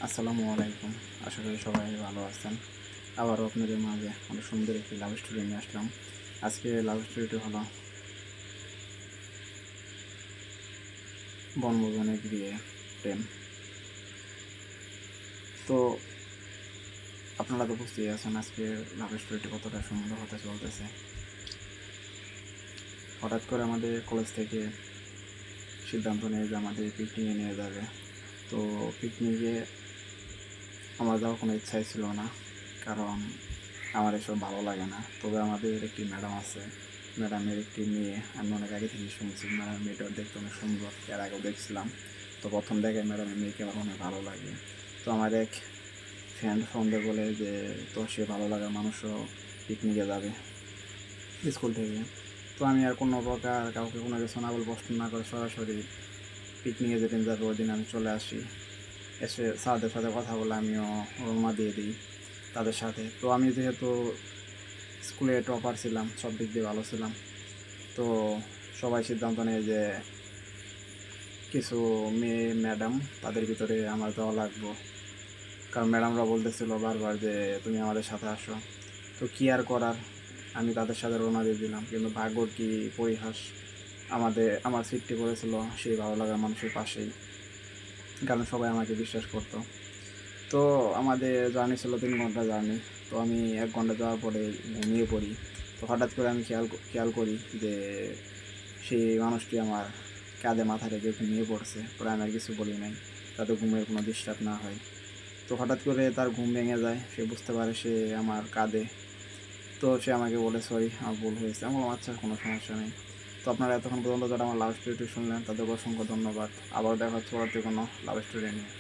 আসসালামু আলাইকুম। আশা করি সবাই ভালো আছেন। আবারও আপনাদের মাঝে অনেক সুন্দর একটি লাভ স্টোরি নিয়ে আসলাম। আজকে লাভ স্টোরিটি হলো বনভোজনে গিয়ে প্রেম। তো আপনারা তো বুঝতেই আছেন আজকে লাভ স্টোরিটি কতটা সুন্দর হতে চলতেছে। হঠাৎ করে আমাদের কলেজ থেকে সিদ্ধান্ত নিয়ে যে আমাদের পিকনিকে নিয়ে যাবে। তো পিকনিকে আমার যাওয়ার কোনো ইচ্ছাই ছিল না, কারণ আমার এসব ভালো লাগে না। তবে আমাদের একটি ম্যাডাম আছে, ম্যাডামের একটি মেয়ে আমি অনেক আগে থেকে শুনছি ম্যাডাম মেয়েটা দেখতে অনেক সুন্দর, এর আগেও দেখছিলাম। তো প্রথম দেখায় ম্যাডামের মেয়েকে আমার অনেক ভালো লাগে। তো আমার এক ফ্রেন্ড ফোনটা বলে যে তো সে ভালো লাগার মানুষও পিকনিকে যাবে স্কুল থেকে। তো আমি আর কোনো প্রকার কাউকে কোনো কিছু না বলে প্রশ্ন না করে সরাসরি পিকনিকে যেদিন যাবে ওই দিন আমি চলে আসি। এসে স্যারদের সাথে কথা বলে আমিও রওনা দিয়ে দিই তাদের সাথে। তো আমি যেহেতু স্কুলে টপার ছিলাম, সব দিক দিয়ে ভালো ছিলাম, তো সবাই সিদ্ধান্ত নেয় যে কিছু মেয়ে ম্যাডাম তাদের ভিতরে আমার যাওয়া লাগবো, কারণ ম্যাডামরা বলতেছিল বারবার যে তুমি আমাদের সাথে আসো। তো কী আর করার, আমি তাদের সাথে রওনা দিয়ে দিলাম। কিন্তু ভাগ্যর কি পরিহাস, আমার সিটটি পড়েছিল সেই ভালো লাগার মানুষের পাশেই, কারণ সবাই আমাকে বিশ্বাস করতো। তো আমাদের জার্নি ছিল 3 ঘন্টা জার্নি। তো আমি 1 ঘন্টা যাওয়ার পরে ঘুমিয়ে পড়ি। তো হঠাৎ করে আমি খেয়াল করি যে সেই মানুষটি আমার কাঁধে মাথা রেখে ঘুমিয়ে পড়ছে। পরে আমি আর কিছু বলি নাই, যাতে ঘুমের কোনো ডিস্টার্ব না হয়। তো হঠাৎ করে তার ঘুম ভেঙে যায়, সে বুঝতে পারে সে আমার কাঁধে। তো সে আমাকে বলে সরি, আমার ভুল হয়েছে। আমি বললাম আচ্ছা, কোনো সমস্যা নেই। তো আপনারা এতক্ষণ পর্যন্ত যারা আমার লাভ স্টোরিটি শুনলেন তাদের অসংখ্য ধন্যবাদ। আবার দেখা হচ্ছে পরবর্তী কোনো লাভ স্টোরি নিয়ে।